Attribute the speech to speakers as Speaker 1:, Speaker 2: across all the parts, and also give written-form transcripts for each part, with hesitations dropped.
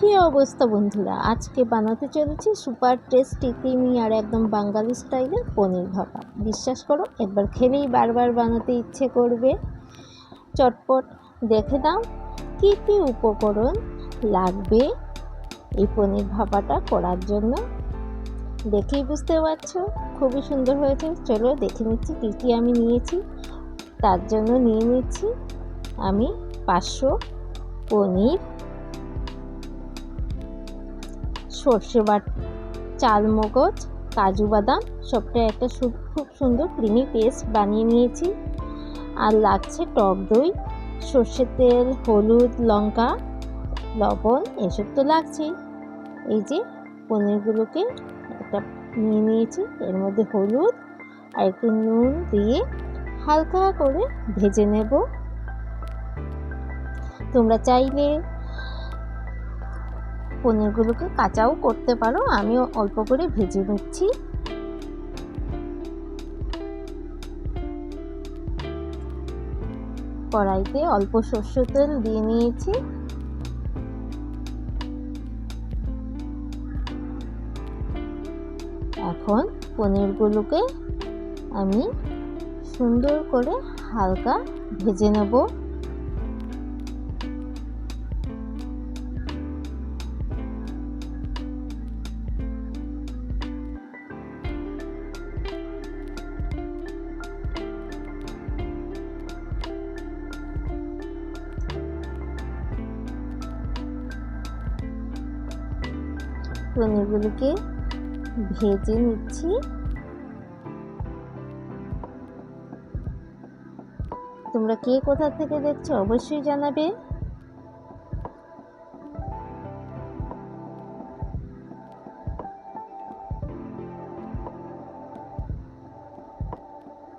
Speaker 1: কী অবস্থা বন্ধুরা, আজকে বানাতে চলেছি সুপার টেস্টি ক্রিমি আর একদম বাঙালি স্টাইলের পনির ভাপা। বিশ্বাস করো, একবার খেলেই বারবার বানাতে ইচ্ছে করবে। চটপট দেখে দাও কী কী উপকরণ লাগবে এই পনির ভাপাটা করার জন্য। দেখেই বুঝতে পারছো খুবই সুন্দর হয়েছে। চলো দেখে নিচ্ছি কী কী আমি নিয়েছি। তার জন্য নিয়ে নিচ্ছি আমি 500 পনির, সর্ষে বাটা, চালমগজ, কাজু বাদাম সবটা একটা খুব সুন্দর ক্রিমি পেস্ট বানিয়ে নিয়েছি। আর লাগছে টক দই, সর্ষের তেল, হলুদ, লঙ্কা, লবণ, এসব তো লাগছেই। এই যে পনিরগুলোকে একটা নিয়ে নিয়েছি, এর মধ্যে হলুদ আর একটু নুন দিয়ে হালকা করে ভেজে নেব। তোমরা চাইলে পনিরগুলোকে কাঁচাও করতে পারো, আমিও অল্প করে ভেজে নিচ্ছি। কড়াইতে অল্প সরষের তেল দিয়ে নিয়েছি। এখন পনিরগুলোকে আমি সুন্দর করে হালকা ভেজে নেব। পনিরগুলোকে ভেজে নিচ্ছি। তোমরা কে কোথা থেকে দেখছো অবশ্যই জানাবে।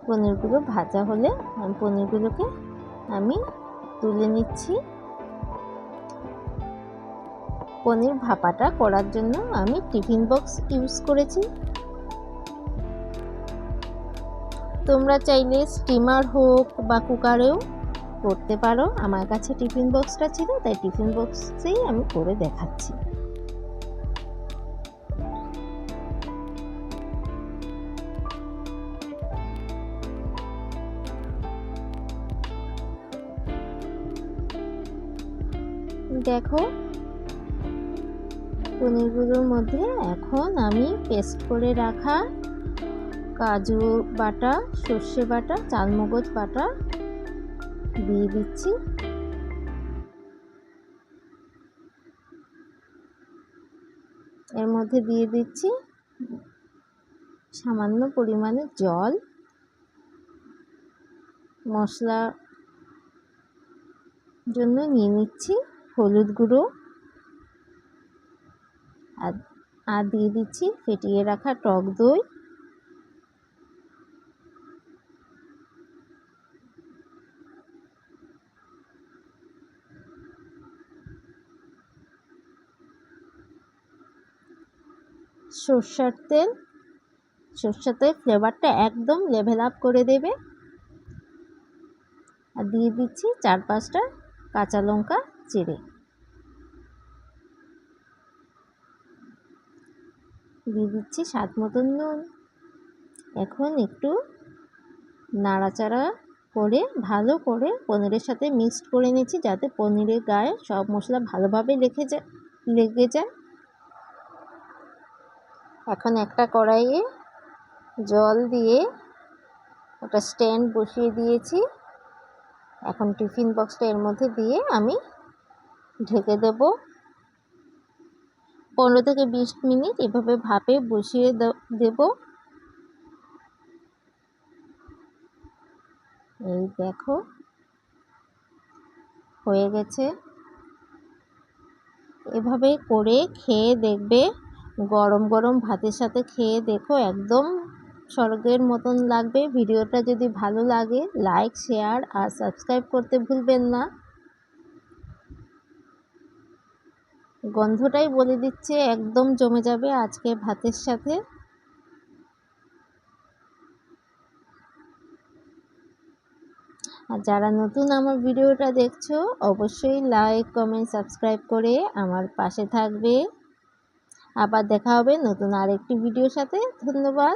Speaker 1: পনিরগুলো ভাজা হলে পনিরগুলোকে আমি তুলে নিচ্ছি। পনির ভাপাটা করার জন্য আমি টিফিন বক্স ইউজ করেছি। তোমরা চাইলে স্টিমার হোক বা কুকারেও করতে পারো। আমার কাছে টিফিন বক্সটা ছিল, তাই টিফিন বক্সেই আমি করে দেখাচ্ছি। দেখো পনিরগুলোর মধ্যে এখন আমি পেস্ট করে রাখা কাজু বাটা, সর্ষে বাটা, চালমগজ বাটা দিয়ে দিচ্ছি। এর মধ্যে দিয়ে দিচ্ছি সামান্য পরিমাণে জল, মশলার জন্য নিয়ে নিচ্ছি হলুদ গুঁড়ো, আর দিয়ে দিচ্ছি ফেটিয়ে রাখা টক দই। সরষের তেল ফ্লেভারটা একদম লেভেল আপ করে দেবে। আর দিয়ে দিচ্ছি 4-5টা কাঁচা লঙ্কা চিড়ে। দিয়ে দিচ্ছি স্বাদ মতন নুন। এখন একটু নাড়াচাড়া করে ভালো করে পনিরের সাথে মিক্সড করে নিচ্ছি, যাতে পনিরের গায়ে সব মশলা ভালোভাবে লেগে যায়। এখন একটা কড়াইয়ে জল দিয়ে একটা স্ট্যান্ড বসিয়ে দিয়েছি। এখন টিফিন বক্সটা এর মধ্যে দিয়ে আমি ঢেকে দেব। 15 থেকে 20 মিনিট এভাবে ভাপে বসিয়ে দেব। এই দেখো হয়ে গেছে। এভাবে করে খেয়ে দেখবে, গরম গরম ভাতের সাথে খেয়ে দেখো, একদম স্বর্গের মতন লাগবে। ভিডিওটা যদি ভালো লাগে লাইক, শেয়ার আর সাবস্ক্রাইব করতে ভুলবেন না। গন্ধটাই বলে দিচ্ছে একদম জমে যাবে আজকে ভাতের সাথে। আর যারা নতুন আমার ভিডিওটা দেখছো অবশ্যই লাইক কমেন্ট সাবস্ক্রাইব করে আমার পাশে থাকবে। আবার দেখা হবে নতুন আরেকটি ভিডিওর সাথে। ধন্যবাদ।